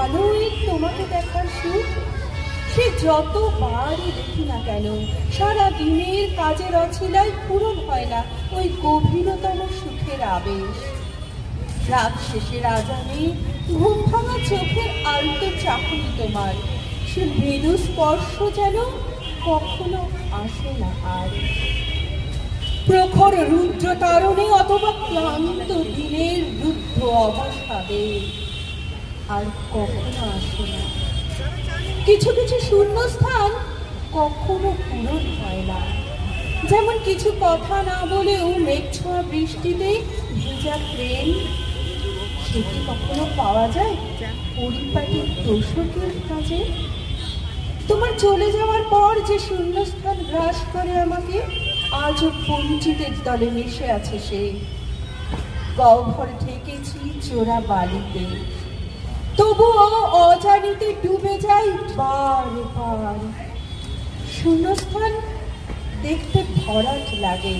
আলোয় তোমাকে দেখার সুখ, সে যতবারই দেখি না কেন সারা দিনের কাজের অছিলায় পূরণ হয় না ওই গভীরতম সুখের আবেশ। রাত শেষের আজানে ঘুম ভাঙা চোখের আলতো চাকুনি তোমার, সে মৃদু স্পর্শ যেন কখনো আসে না আর। প্রখর রুদ্র তারণে অথবা ক্লান্ত দিনের রুদ্ধ অবসাদে আর কখনো আসে না। কিছু কিছু শূন্যস্থান কখনো পূরণ হয় না, যেমন কিছু কথা না বলেও মেঘ ছোঁয়া বৃষ্টিতে ভেজা প্রেম, সেটি কখনো পাওয়া যায় পরিপাটির তোষকের কাজে। তোমার চলে যাওয়ার পর যে শূন্যস্থান গ্রাস করে আমাকে, আজও পরিচিতের দলে মিশে আছে সে। গহ্বর ঢেকেছি চোরা বালিতে, তবুও অজানিতে ডুবে যাই বারবার। শূন্যস্থান দেখতে ভরাট লাগে।